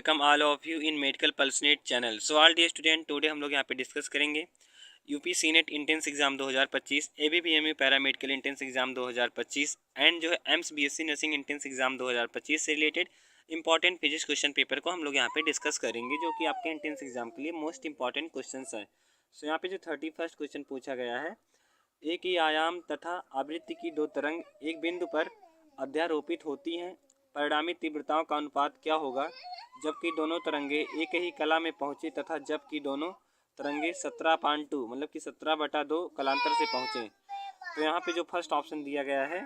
Welcome all of you in medical Pulsenet channel. So all dear student, today हम लोग यहाँ पे discuss करेंगे UP CNET entrance exam 2025, ABPMU paramedical entrance exam 2025 and जो है AIIMS BSc nursing entrance exam 2025 से related important physics question paper को हम लोग यहाँ पे डिस्कस करेंगे, जो कि आपके इंट्रेंस एग्जाम के लिए मोस्ट इंपॉर्टेंट क्वेश्चन है। सो यहाँ पे जो 31st क्वेश्चन पूछा गया है, एक ही आयाम तथा आवृत्ति की दो तरंग एक बिंदु पर अध्यारोपित होती हैं, परिणामी तीव्रताओं का अनुपात क्या होगा जबकि दोनों तरंगे एक ही कला में पहुँचे तथा जबकि दोनों तरंगे 17/2 मतलब कि 17/2 कलांतर से पहुँचे। तो यहाँ पे जो फर्स्ट ऑप्शन दिया गया है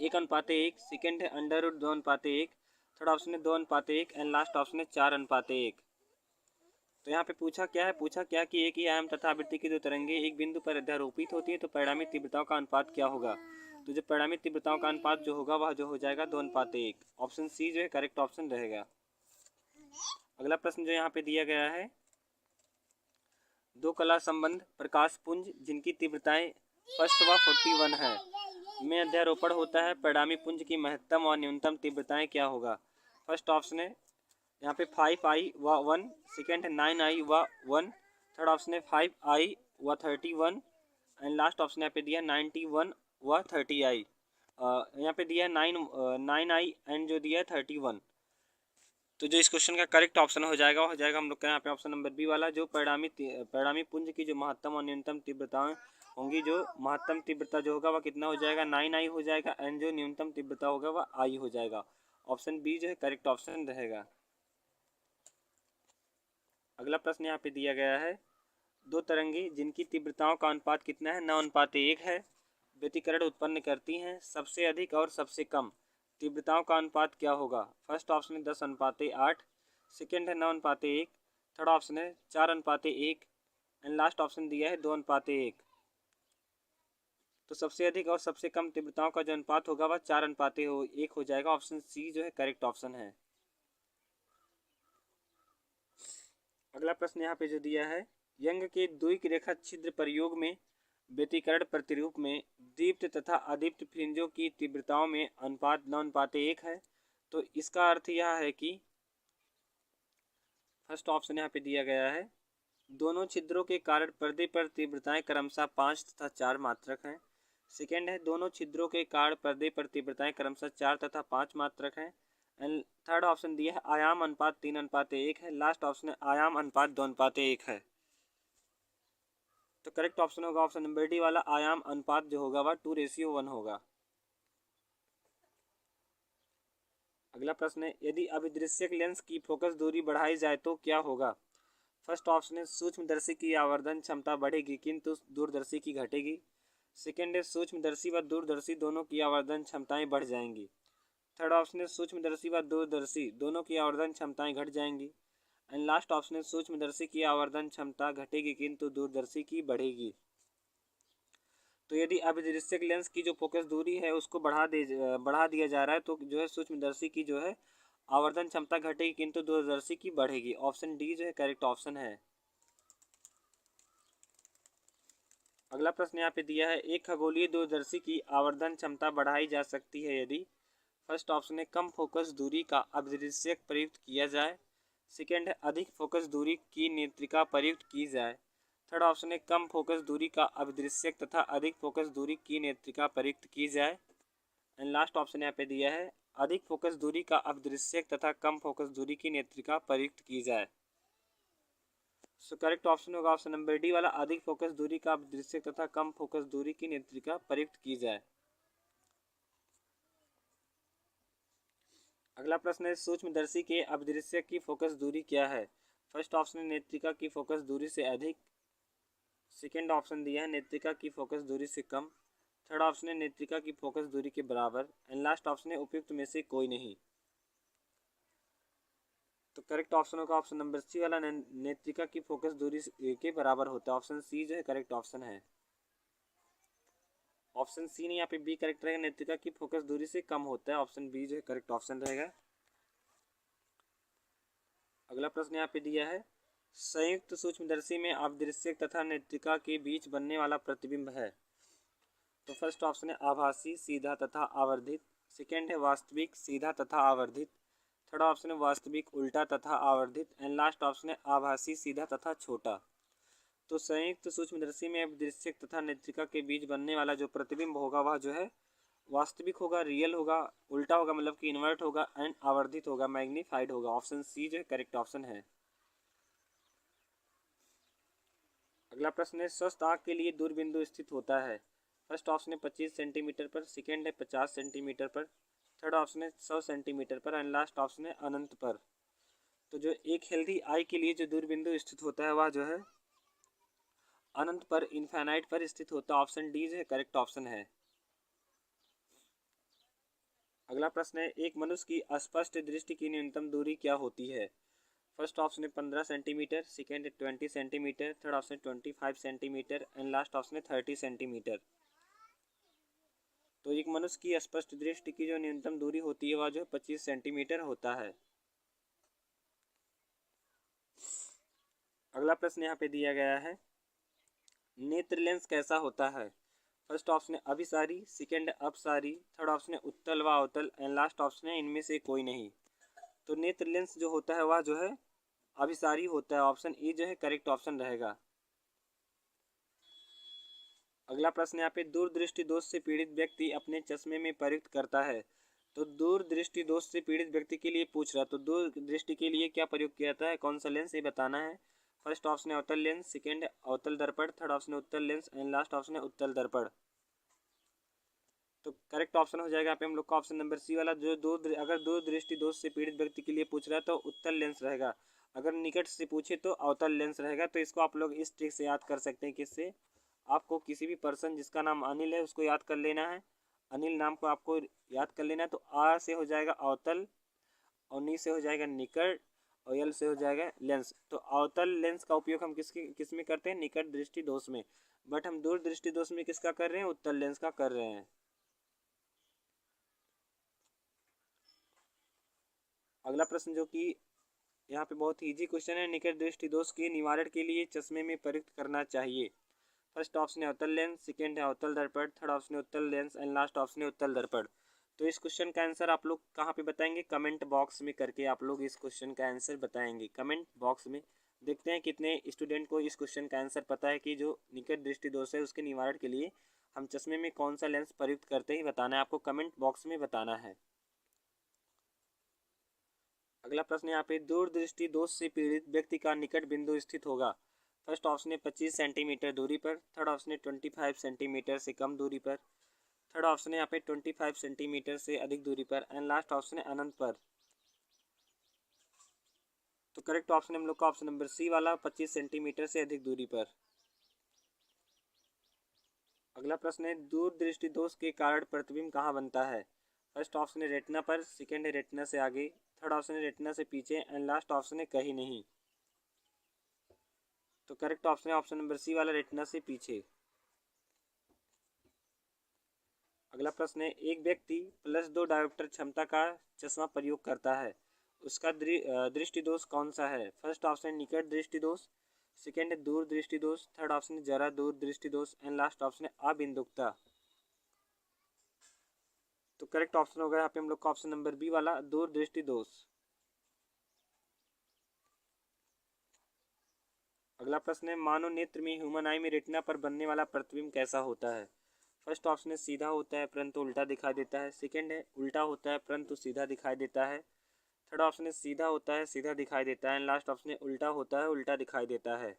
1:1, सेकेंड है √2:1, थर्ड ऑप्शन है 2:1 एंड लास्ट ऑप्शन है 4:1। तो यहाँ पे पूछा क्या कि एक ही आयाम तथा आवृत्ति की दो तरंगे एक बिंदु पर अध्यारोपित होती है, तो परिणामी तीव्रताओं का अनुपात क्या होगा। तो जो परिणामी तीव्रताओं का अनुपात जो होगा वह जो हो जाएगा 2:1। ऑप्शन सी जो है करेक्ट ऑप्शन रहेगा। अगला प्रश्न जो यहाँ पे दिया गया है, दो कला संबंध प्रकाश पुंज जिनकी तीव्रताएं फर्स्ट व 41 है में अध्यारोपण होता है, परिणामी पुंज की महत्तम और न्यूनतम तीव्रताएं क्या होगा। फर्स्ट ऑप्शन है यहाँ पे 5i व 1, सेकेंड है 9i व 1, थर्ड ऑप्शन है 5i व 31 एंड लास्ट ऑप्शन यहाँ पे दिया 91 व 30i। यहाँ पे दिया 9i एंड जो दिया 31। तो जो इस क्वेश्चन का करेक्ट ऑप्शन हो जाएगा हम लोग का यहाँ पे ऑप्शन नंबर बी वाला, जो परिणामी पुंज की जो महत्तम और न्यूनतम तीव्रताएं होंगी, जो महत्तम तीव्रता जो होगा वह कितना हो जाएगा 9i हो जाएगा एंड जो न्यूनतम तीव्रता होगा वह i हो जाएगा। ऑप्शन बी जो है करेक्ट ऑप्शन रहेगा। अगला प्रश्न यहाँ पे दिया गया है, दो तरंगे जिनकी तीव्रताओं का अनुपात कितना है 9:1 है, व्यतिकरण उत्पन्न करती हैं, सबसे अधिक और सबसे कम तीव्रताओं का अनुपात क्या होगा। फर्स्ट ऑप्शन है 10:8, सेकेंड है 9:1, थर्ड ऑप्शन है 4:1 एंड लास्ट ऑप्शन दिया है 2:1। तो सबसे अधिक और सबसे कम तीव्रताओं का जो अनुपात होगा वह 4:1 हो जाएगा। ऑप्शन सी जो है करेक्ट ऑप्शन है। अगला प्रश्न यहाँ पे जो दिया है, यंग के द्विक रेखा छिद्र प्रयोग में व्यतिकरण प्रतिरूप में दीप्त तथा अदीप्त फ्रिंजों की तीव्रताओं में अनुपात 9:1 है। तो इसका अर्थ यह है कि फर्स्ट ऑप्शन यहाँ पे दिया गया है, दोनों छिद्रों के कारण पर्दे पर तीव्रताएं क्रमशः 5 तथा 4 मात्रक हैं। सेकेंड है, दोनों छिद्रों के कारण पर्दे पर तीव्रताएं क्रमशः 4 तथा 5 मात्रक हैं एंड थर्ड ऑप्शन दिया है आयाम अनुपात 3:1 है, लास्ट ऑप्शन है आयाम अनुपात 2:1 है। तो करेक्ट ऑप्शन होगा ऑप्शन नंबर डी वाला, आयाम अनुपात जो होगा वह 2:1 होगा। अगला प्रश्न है, यदि अभिदृश्यक लेंस की फोकस दूरी बढ़ाई जाए तो क्या होगा। फर्स्ट ऑप्शन है सूक्ष्मदर्शी की आवर्धन क्षमता बढ़ेगी किंतु दूरदर्शी की घटेगी। सेकेंड है सूक्ष्मदर्शी व दूरदर्शी दोनों की आवर्धन क्षमताएं बढ़ जाएंगी। थर्ड ऑप्शन है सूक्ष्मदर्शी व दूरदर्शी दोनों की आवर्धन क्षमताएं घट जाएंगी एंड लास्ट ऑप्शन है सूक्ष्मदर्शी की आवर्धन क्षमता घटेगी किंतु दूरदर्शी की बढ़ेगी। तो यदि अभिदृश्यक लेंस की जो फोकस दूरी है उसको बढ़ा दिया जा रहा है, तो जो है सूक्ष्मदर्शी की जो है आवर्धन क्षमता घटेगी किंतु दूरदर्शी की बढ़ेगी। ऑप्शन डी जो है करेक्ट ऑप्शन है। अगला प्रश्न यहाँ पे दिया है, एक खगोलीय दूरदर्शी की आवर्धन क्षमता बढ़ाई जा सकती है यदि। फर्स्ट ऑप्शन है कम फोकस दूरी का अभिदृश्यक प्रयुक्त किया जाए। सेकेंड है अधिक फोकस दूरी की नेत्रिका प्रयुक्त की जाए। थर्ड ऑप्शन है कम फोकस दूरी का अभिदृश्यक तथा अधिक फोकस दूरी की नेत्रिका प्रयुक्त की जाए एंड लास्ट ऑप्शन यहाँ पे दिया है अधिक फोकस दूरी का अभिदृश्यक तथा कम फोकस दूरी की नेत्रिका प्रयुक्त की जाए। सो करेक्ट ऑप्शन होगा ऑप्शन नंबर डी वाला, अधिक फोकस दूरी का अभिदृश्यक तथा कम फोकस दूरी की नेत्रिका प्रयुक्त की जाए। अगला प्रश्न है, सूक्ष्मदर्शी के अभिदृश्यक की फोकस दूरी क्या है। फर्स्ट ऑप्शन है नेत्रिका की फोकस दूरी से अधिक। सेकेंड ऑप्शन दिया है नेत्रिका की फोकस दूरी से कम। थर्ड ऑप्शन है नेत्रिका की फोकस दूरी के बराबर एंड लास्ट ऑप्शन है उपयुक्त में से कोई नहीं। तो करेक्ट ऑप्शन होगा ऑप्शन नंबर सी वाला, नेत्रिका की फोकस दूरी के बराबर होता है। ऑप्शन सी जो है करेक्ट ऑप्शन है। ऑप्शन सी नहीं, यहाँ पे बी करेक्ट रहेगा, नेत्रिका की फोकस दूरी से कम होता है। ऑप्शन बी जो है करेक्ट ऑप्शन रहेगा। अगला प्रश्न यहाँ पे दिया है, संयुक्त सूक्ष्मदर्शी में अभिदृश्यक तथा नेत्रिका के बीच बनने वाला प्रतिबिंब है। तो फर्स्ट ऑप्शन है आभासी सीधा तथा आवर्धित। सेकेंड है वास्तविक सीधा तथा आवर्धित। थर्ड ऑप्शन है वास्तविक, उल्टा तथा आवर्धित, एंड लास्ट ऑप्शन है आभासी, सीधा तथा छोटा। तो संयुक्त सूक्ष्मदर्शी में दृश्यक तथा नेत्रिका के बीच बनने वाला जो प्रतिबिंब होगा वह जो है वास्तविक होगा, रियल होगा, उल्टा होगा मतलब कि इन्वर्ट होगा, एंड आवर्धित होगा, मैग्नीफाइड होगा। ऑप्शन सी जो है करेक्ट ऑप्शन है। अगला प्रश्न है स्वस्थ आँख के लिए दूरबिंदु स्थित होता है। फर्स्ट ऑप्शन है 25 सेंटीमीटर पर, सेकेंड है 50 सेंटीमीटर पर, थर्ड ऑप्शन है 100 सेंटीमीटर पर, एंड लास्ट ऑप्शन है अनंत पर। तो जो एक हेल्दी आई के लिए जो दूरबिंदु स्थित होता है वह जो है अनंत पर, इनफाइनाइट पर स्थित होता है। ऑप्शन डी जो है करेक्ट ऑप्शन है। अगला प्रश्न है एक मनुष्य की अस्पष्ट दृष्टि की न्यूनतम दूरी क्या होती है। फर्स्ट ऑप्शन है 15 सेंटीमीटर, सेकेंड है 20 सेंटीमीटर, थर्ड ऑप्शन है 25 सेंटीमीटर, एंड लास्ट ऑप्शन है 30 सेंटीमीटर। तो एक मनुष्य की स्पष्ट दृष्टि की जो न्यूनतम दूरी होती है वह जो 25 सेंटीमीटर होता है। अगला प्रश्न यहाँ पे दिया गया है नेत्र लेंस कैसा होता है। फर्स्ट ऑप्शन है अभिसारी, सेकेंड है अपसारी, थर्ड ऑप्शन है उत्तल व अवतल, एंड लास्ट ऑप्शन है इनमें से कोई नहीं। तो नेत्र लेंस जो होता है वह जो है अभिसारी होता है। ऑप्शन ई जो है करेक्ट ऑप्शन रहेगा। अगला प्रश्न यहाँ पे दूरदृष्टि दोष से पीड़ित व्यक्ति अपने चश्मे में प्रयुक्त करता है। तो दूरदृष्टि दोष से पीड़ित व्यक्ति के लिए पूछ रहा है, तो दूरदृष्टि के लिए क्या प्रयोग किया जाता है, कौन सा लेंस ये बताना है। फर्स्ट ऑप्शन है अवतल लेंस, सेकेंड है अवतल दर्पण, थर्ड ऑप्शन है उत्तल लेंस, एंड लास्ट ऑप्शन है उत्तल दर्पण। तो करेक्ट ऑप्शन हो जाएगा यहाँ पे हम लोग का ऑप्शन नंबर सी वाला। जो अगर दूरदृष्टि दोष से पीड़ित व्यक्ति के लिए पूछ रहा है तो उत्तल लेंस रहेगा, अगर निकट से पूछे तो अवतल लेंस रहेगा। तो इसको आप लोग इस ट्रिक से याद कर सकते हैं। किससे, आपको किसी भी पर्सन जिसका नाम अनिल है उसको याद कर लेना है, अनिल नाम को आपको याद कर लेना है। तो आ से हो जाएगा अवतल, और नी से हो जाएगा निकट, और यल से हो जाएगा लेंस। तो अवतल लेंस का उपयोग हम किस में करते हैं, निकट दृष्टि दोष में, बट हम दूर दृष्टि दोष में किसका कर रहे हैं, उत्तल लेंस का कर रहे हैं। अगला प्रश्न जो कि यहाँ पे बहुत इजी क्वेश्चन है, निकट दृष्टि दोष के निवारण के लिए चश्मे में प्रयुक्त करना चाहिए। फर्स्ट ऑप्शन है अवतल लेंस, सेकेंड है अवतल दर्पण, थर्ड ऑप्शन है उत्तल लेंस, एंड लास्ट ऑप्शन है उत्तल दर्पण। तो इस क्वेश्चन का आंसर आप लोग कहाँ पे बताएंगे, कमेंट बॉक्स में करके आप लोग इस क्वेश्चन का आंसर बताएंगे कमेंट बॉक्स में। देखते हैं कितने स्टूडेंट को इस क्वेश्चन का आंसर पता है कि जो निकट दृष्टि दोष है उसके निवारण के लिए हम चश्मे में कौन सा लेंस प्रयुक्त करते ही बताना है, आपको कमेंट बॉक्स में बताना है। अगला प्रश्न यहाँ पे दूरदृष्टि दोष से पीड़ित व्यक्ति का निकट बिंदु स्थित होगा। फर्स्ट ऑप्शन है 25 सेंटीमीटर दूरी पर, थर्ड ऑप्शन है 25 सेंटीमीटर से कम दूरी पर, थर्ड ऑप्शन है यहाँ पे 25 सेंटीमीटर से अधिक दूरी पर, एंड लास्ट ऑप्शन है अनंत पर। तो करेक्ट ऑप्शन हम लोग का ऑप्शन नंबर सी वाला 25 सेंटीमीटर से अधिक दूरी पर। अगला प्रश्न है दूरदृष्टि दोष के कारण प्रतिबिंब कहाँ बनता है। फर्स्ट ऑप्शन है रेटिना पर, सेकेंड है रेटिना से आगे, थर्ड ऑप्शन है रेटिना से पीछे, एंड लास्ट ऑप्शन है कहीं नहीं। तो करेक्ट ऑप्शन है ऑप्शन नंबर सी वाला रेटिना से पीछे। अगला प्रश्न है एक व्यक्ति +2 डायोप्टर क्षमता का चश्मा प्रयोग करता है, उसका दृष्टि दोष कौन सा है। फर्स्ट ऑप्शन निकट दृष्टि दोष, सेकेंड है दूर दृष्टि दोष, थर्ड ऑप्शन है जरा दूर दृष्टि दोष, एंड लास्ट ऑप्शन है अबिंदुकता। तो करेक्ट ऑप्शन होगा यहाँ पे हम लोग का ऑप्शन नंबर बी वाला दूर दृष्टि दोष। अगला प्रश्न है मानव नेत्र में ह्यूमन आई में रेटिना पर बनने वाला प्रतिबिंब कैसा होता है। फर्स्ट ऑप्शन है सीधा होता है परंतु उल्टा दिखाई देता है, सेकेंड है उल्टा होता है परंतु सीधा दिखाई देता है, थर्ड ऑप्शन है सीधा होता है सीधा दिखाई देता है, एंड लास्ट ऑप्शन है उल्टा होता है उल्टा दिखाई देता है।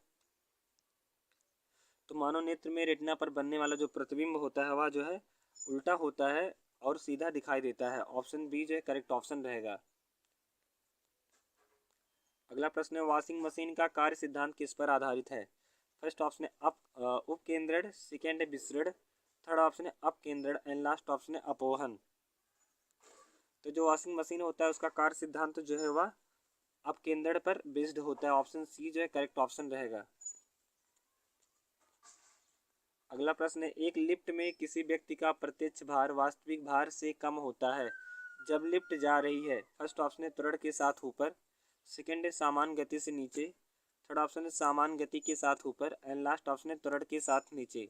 तो मानव नेत्र में रेटिना पर बनने वाला जो प्रतिबिंब होता है वह जो है उल्टा होता है और सीधा दिखाई देता है। ऑप्शन बी जो है करेक्ट ऑप्शन रहेगा। अगला प्रश्न है वॉशिंग मशीन का कार्य सिद्धांत किस पर आधारित है। फर्स्ट ऑप्शन है उपकेंद्रण, सेकेंड है विसरण, थर्ड ऑप्शन है अपकेंद्रण, एंड लास्ट ऑप्शन है अपोहन। तो जो वॉशिंग मशीन होता है उसका कार्य सिद्धांत जो है वह अपकेंद्रण पर बेस्ड होता है। ऑप्शन सी जो है करेक्ट ऑप्शन रहेगा। अगला प्रश्न है एक लिफ्ट में किसी व्यक्ति का प्रत्यक्ष भार वास्तविक भार से कम होता है जब लिफ्ट जा रही है। फर्स्ट ऑप्शन है त्वरण के साथ ऊपर, सेकेंड है सामान्य गति से नीचे, थर्ड ऑप्शन है सामान्य गति के साथ ऊपर, एंड लास्ट ऑप्शन है त्वरण के साथ नीचे।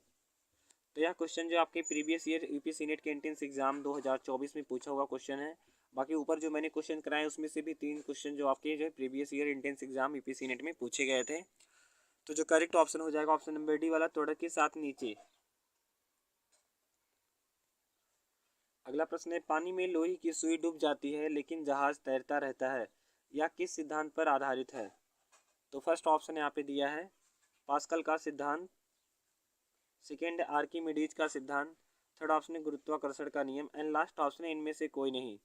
तो यह क्वेश्चन जो आपके प्रीवियस ईयर यूपी सीनेट के एंट्रेंस एग्जाम 2024 में पूछा हुआ क्वेश्चन है। बाकी ऊपर जो मैंने क्वेश्चन कराए उसमें से भी 3 क्वेश्चन जो आपके जो है previous year intense exam UPC net में पूछे गए थे। तो जो करेक्ट ऑप्शन हो जाएगा ऑप्शन नंबर डी वाला, तोड़क के साथ नीचे। अगला प्रश्न है, पानी में लोहे की सुई डूब जाती है लेकिन जहाज तैरता रहता है, यह किस सिद्धांत पर आधारित है? तो फर्स्ट ऑप्शन यहाँ पे दिया है पास्कल का सिद्धांत, सेकेंड आर्किमिडीज का सिद्धांत, थर्ड ऑप्शन है गुरुत्वाकर्षण का नियम, एंड लास्ट ऑप्शन है इनमें से कोई नहीं।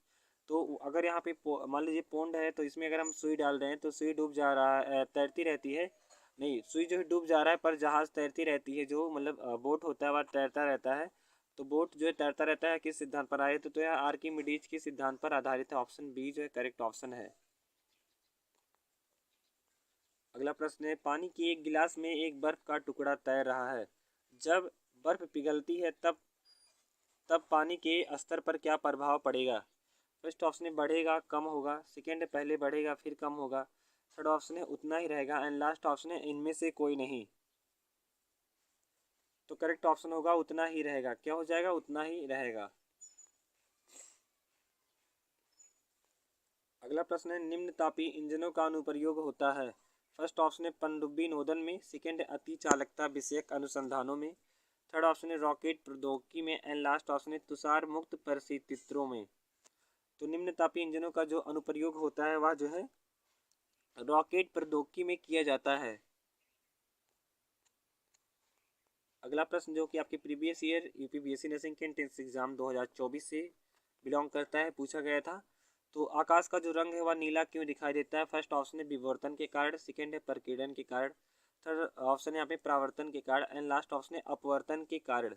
तो अगर यहाँ पे मान लीजिए पोंड है, तो इसमें अगर हम सुई डाल रहे हैं तो सुई डूब जा रहा है, तैरती रहती है, नहीं सुई जो है डूब जा रहा है पर जहाज तैरती रहती है, जो मतलब बोट होता है वह तैरता रहता है। तो बोट जो है तैरता रहता है किस सिद्धांत पर आए, तो यह आर्किमिडीज के सिद्धांत पर आधारित है। ऑप्शन बी जो है करेक्ट ऑप्शन है। अगला प्रश्न है, पानी की एक गिलास में एक बर्फ का टुकड़ा तैर रहा है, जब बर्फ पिघलती है तब पानी के स्तर पर क्या प्रभाव पड़ेगा? फर्स्ट ऑप्शन है बढ़ेगा कम होगा, सेकेंड है पहले बढ़ेगा फिर कम होगा, थर्ड ऑप्शन है उतना ही रहेगा, एंड लास्ट ऑप्शन है इनमें से कोई नहीं। तो करेक्ट ऑप्शन होगा उतना ही रहेगा। क्या हो जाएगा? उतना ही रहेगा। अगला प्रश्न है, निम्न तापी इंजनों का अनुप्रयोग होता है। फर्स्ट ऑप्शन है पनडुब्बी नोदन में, सेकेंड है अति चालकता विषयक अनुसंधानों में, थर्ड ऑप्शन है रॉकेट प्रौद्योगिकी में, एंड लास्ट ऑप्शन है तुषार मुक्त परिस्थितियों में। तो निम्न तापी इंजनों का जो अनुप्रयोग होता है वह जो है रॉकेट प्रौद्योगिकी में किया जाता है। अगला प्रश्न जो कि आपके प्रीवियस ईयर यूपीपीएससी नर्सिंग के एंट्रेंस एग्जाम 2024 से बिलोंग करता है, पूछा गया था। तो आकाश का जो रंग है वह नीला क्यों दिखाई देता है? फर्स्ट ऑप्शन है विवर्तन के कारण, सेकेंड है प्रकीर्णन के कारण, थर्ड ऑप्शन है यहाँ पे परावर्तन के कारण, एंड लास्ट ऑप्शन है अपवर्तन के कारण।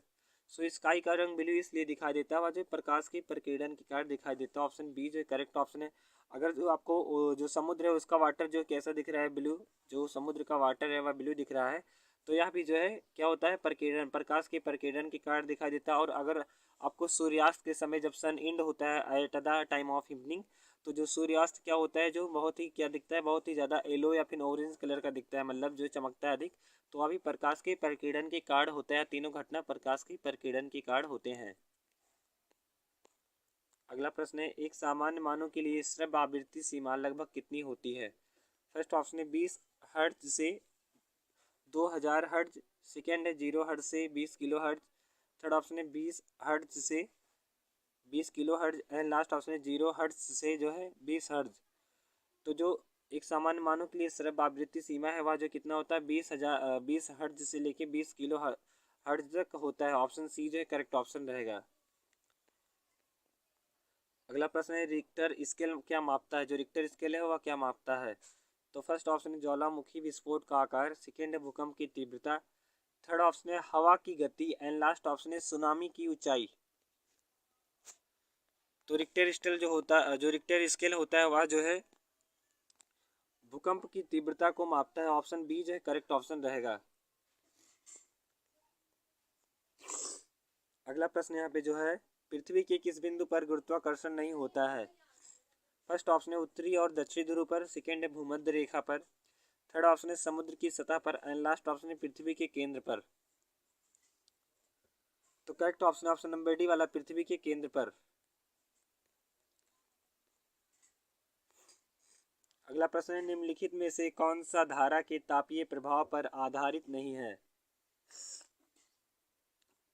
सो स्काई का रंग ब्लू इसलिए दिखाई देता है वह जो प्रकाश के प्रकीर्णन के कारण दिखाई देता है। ऑप्शन बी जो करेक्ट ऑप्शन है। अगर जो आपको जो समुद्र है उसका वाटर जो कैसा दिख रहा है, ब्लू, जो समुद्र का वाटर है वह ब्लू दिख रहा है, तो यह भी जो है क्या होता है प्रकीर्णन, प्रकाश के प्रकीर्णन के कारण दिखाई देता है। और अगर आपको सूर्यास्त के समय जब सन इंड होता है at the time of evening, तो जो सूर्यास्त क्या होता है जो बहुत ही क्या दिखता है, बहुत ही ज़्यादा येलो या फिर ऑरेंज कलर का दिखता है, मतलब जो चमकता है अधिक, तो अभी प्रकाश के प्रकीर्णन के कारण होता है। तीनों घटना प्रकाश के प्रकीर्णन के कारण होते हैं। अगला प्रश्न है, एक सामान्य मानव के लिए श्रव्य आवृत्ति सीमा लगभग कितनी होती है? फर्स्ट ऑप्शन है 20 हर्ट्ज से 2000 हर्ट्ज, सेकेंड है 0 हर्ट्ज से 20 किलो हर्ट्ज, थर्ड ऑप्शन है 20 हर्ट्ज से 20 kilo hertz, and last option है 0 हर्ट्ज से जो है 20 हर्ट्ज। तो जो एक सामान्य मानव के लिए श्रव्य आवृत्ति सीमा है वह जो कितना होता है 20 हर्ट्ज से लेके 20 किलो हर्ट्ज तक होता है। ऑप्शन सी जो है करेक्ट ऑप्शन रहेगा। अगला प्रश्न है, रिक्टर स्केल क्या मापता है? जो रिक्टर स्केल है वह क्या मापता है? तो फर्स्ट ऑप्शन है ज्वालामुखी विस्फोट का आकार, सेकेंड है भूकंप की तीव्रता, थर्ड ऑप्शन है हवा की गति, एंड लास्ट ऑप्शन है सुनामी की ऊंचाई। तो रिक्टर स्केल होता है वह जो है भूकंप की तीव्रता को मापता है। ऑप्शन बी जो है करेक्ट ऑप्शन रहेगा। अगला प्रश्न यहाँ पे जो है, पृथ्वी के किस बिंदु पर गुरुत्वाकर्षण नहीं होता है? फर्स्ट ऑप्शन है उत्तरी और दक्षिणी ध्रुव पर, सेकेंड है भूमध्य रेखा पर, थर्ड ऑप्शन है समुद्र की सतह पर, एंड लास्ट ऑप्शन है पृथ्वी के केंद्र पर। तो correct option option number D वाला, पृथ्वी के केंद्र पर। अगला प्रश्न है, निम्नलिखित में से कौन सा धारा के तापीय प्रभाव पर आधारित नहीं है?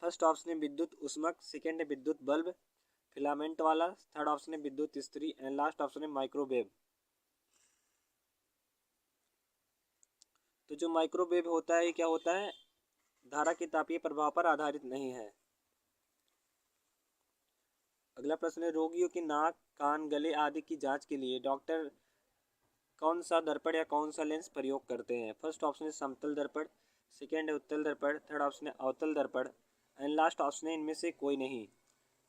फर्स्ट ऑप्शन है विद्युत ऊष्मक, सेकेंड है विद्युत बल्ब फिलामेंट वाला, थर्ड ऑप्शन है विद्युत इस्त्री, एंड लास्ट ऑप्शन है माइक्रोवेव। तो जो माइक्रोवेव होता है ये क्या होता है, धारा के तापीय प्रभाव पर आधारित नहीं है। अगला प्रश्न है, रोगियों की नाक कान गले आदि की जांच के लिए डॉक्टर कौन सा दर्पण या कौन सा लेंस प्रयोग करते हैं? फर्स्ट ऑप्शन है समतल दर्पण, सेकेंड है उत्तल दर्पण, थर्ड ऑप्शन है अवतल दर्पण, एंड लास्ट ऑप्शन है इनमें से कोई नहीं।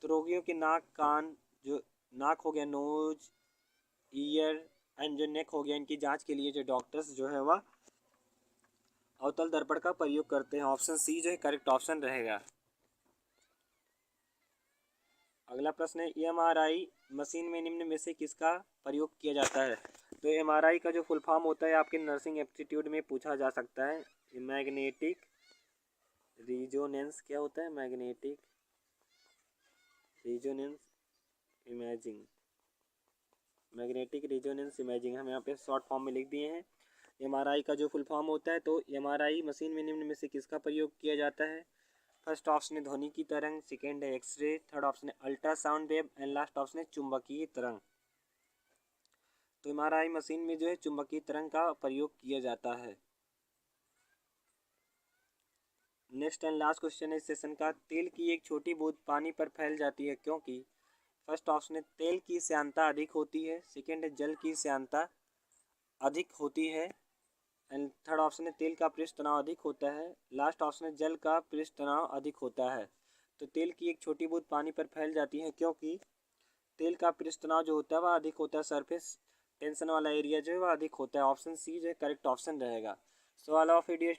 तो रोगियों के नाक कान, जो नाक हो गया नोज ईयर, एंड जो नेक हो गया, इनकी जांच के लिए जो डॉक्टर्स जो है वह अवतल दर्पण का प्रयोग करते हैं। ऑप्शन सी जो है करेक्ट ऑप्शन रहेगा। अगला प्रश्न है, एमआरआई मशीन में निम्न में से किसका प्रयोग किया जाता है? तो एमआरआई का जो फुल फॉर्म होता है आपके नर्सिंग एप्टीट्यूड में पूछा जा सकता है। मैग्नेटिक रिजोनेंस क्या होता है? Magnetic resonance imaging. Magnetic resonance imaging हम यहाँ पे शॉर्ट फॉर्म में लिख दिए हैं। एमआरआई का जो फुल फॉर्म होता है, तो एमआरआई मशीन में निम्न में से किसका प्रयोग किया जाता है? फर्स्ट ऑप्शन है ध्वनि की तरंग, सेकेंड है एक्सरे, थर्ड ऑप्शन है ultrasound wave and last option है चुंबकीय तरंग। तो एमआरआई मशीन में जो है चुंबकीय तरंग का प्रयोग किया जाता है। नेक्स्ट एंड लास्ट क्वेश्चन है इस सेशन का, तेल की एक छोटी बूंद पानी पर फैल जाती है क्योंकि? फर्स्ट ऑप्शन है तेल की श्यानता अधिक होती है, सेकेंड है जल की श्यानता अधिक होती है एंड थर्ड ऑप्शन है तेल का पृष्ठ तनाव अधिक होता है, लास्ट ऑप्शन है जल का पृष्ठ तनाव अधिक होता है। तो तेल की एक छोटी बूंद पानी पर फैल जाती है क्योंकि तेल का पृष्ठ तनाव जो होता है वह अधिक होता है, सरफेस टेंशन वाला एरिया जो है वह अधिक होता है। ऑप्शन सी जो है करेक्ट ऑप्शन रहेगा। So all of it